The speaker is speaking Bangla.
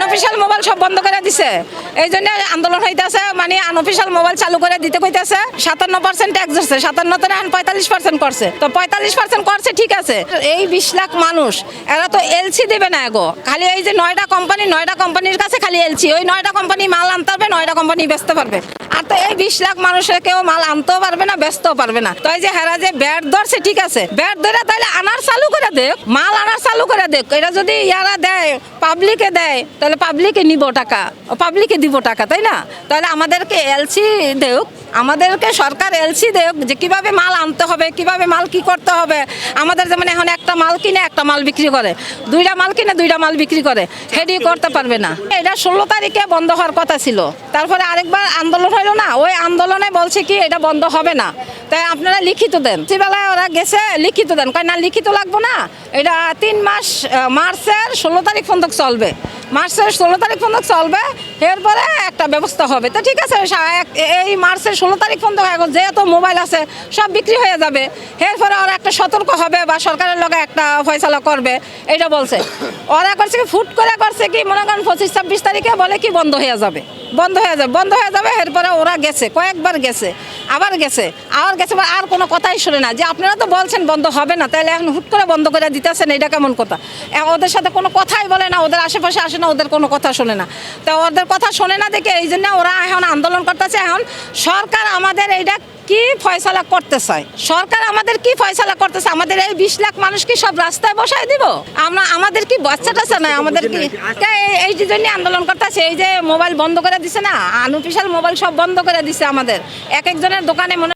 আনঅফিশিয়াল মোবাইল সব বন্ধ করে দিছে, এই জন্য আন্দোলন হইতেছে। মানে আনঅফিশিয়াল মোবাইল চালু করে দিতে কইতেছে। 57% ট্যাক্স দিচ্ছে, 57 তো এখন 45% করছে। তো 45% করছে, ঠিক আছে। এই 20 লাখ মানুষ, এরা তো এলসি দিবে না গো। খালি এই যে 9টা কোম্পানির কাছে খালি এলসি, ওই 9টা কোম্পানি মাল আনতে পারবে, 9টা কোম্পানি বেচতে পারবে। আর তো এই 20 লাখ মানুষের কেউ মাল আনতেও পারবে না, বেচতেও পারবে না। তো এই যে হেরা যে ব্যাট ধরছে, ঠিক আছে, ব্যাট ধরে তাহলে আনার চালু করে দেখ, মাল আনার চালু করে দেখ। এটা যদি ইয়ারা দেয়, পাবলিকে দেয়, তাহলে পাবলিকে নিব টাকা, পাবলিকে দিব টাকা, তাই না? তাহলে আমাদেরকে এলসি দেখ, আমাদেরকে সরকার এলসি দেখ যে কিভাবে মাল আনতে হবে, কিভাবে মাল কি করতে হবে। আমাদের যেমন এখন একটা মাল কিনে একটা মাল বিক্রি করে, 2টা মাল কিনে 2টা মাল বিক্রি করে, হেডি করতে পারবে না। এটা 16 তারিখে বন্ধ হওয়ার কথা ছিল, তারপরে আরেকবার আন্দোলন হলো না, ওই আন্দোলনে বলছে কি এটা বন্ধ হবে না। তাই আপনারা লিখিত দেন। সেবেলায় ওরা গেছে লিখিত দেন, কয় না লিখিত লাগবো না, এটা 3 মাস মার্চের 16 তারিখ পর্যন্ত চলবে, মার্চের 16 তারিখ পর্যন্ত চলবে, এরপরে একটা ব্যবস্থা হবে। তো ঠিক আছে, এই মার্চের 16 তারিখ পর্যন্ত এখন যেহেতু মোবাইল আছে সব বিক্রি হয়ে যাবে, এরপরে ওরা একটা সতর্ক হবে বা সরকারের লগে একটা ফয়সালা করবে, এটা বলছে। ওরা করছে কি ফুট করে করছে কি, মনে করেন 25-26 তারিখে বলে কি বন্ধ হয়ে যাবে, বন্ধ হয়ে যাবে। এরপরে ওরা গেছে, কয়েকবার গেছে, আবার গেছে, আর কোনো কথাই শুনে না। যে আপনারা তো বলছেন বন্ধ হবে না, তাহলে এখন হুট করে বন্ধ করে দিতেছেন, এটা কেমন কথা? ওদের সাথে কোনো কথাই বলে না, ওদের আশেপাশে আসে না, ওদের কোনো কথা শোনে না। তো ওদের কথা শোনে না দেখে এই জন্য ওরা এখন আন্দোলন করতেছে। এখন সরকার আমাদের এইটা কি ফয়সালা করতে চায়, সরকার আমাদের কি ফয়সালা করতেছে? আমাদের এই 20 লাখ মানুষ কি সব রাস্তায় বসায় দিব? আমাদের কি বাচ্চাটা না, আমাদের কি এই জন্য আন্দোলন করতেছে। এই যে মোবাইল বন্ধ করে দিছে না, আনঅফিশিয়াল মোবাইল সব বন্ধ করে দিছে। আমাদের এক একজনের দোকানে মনে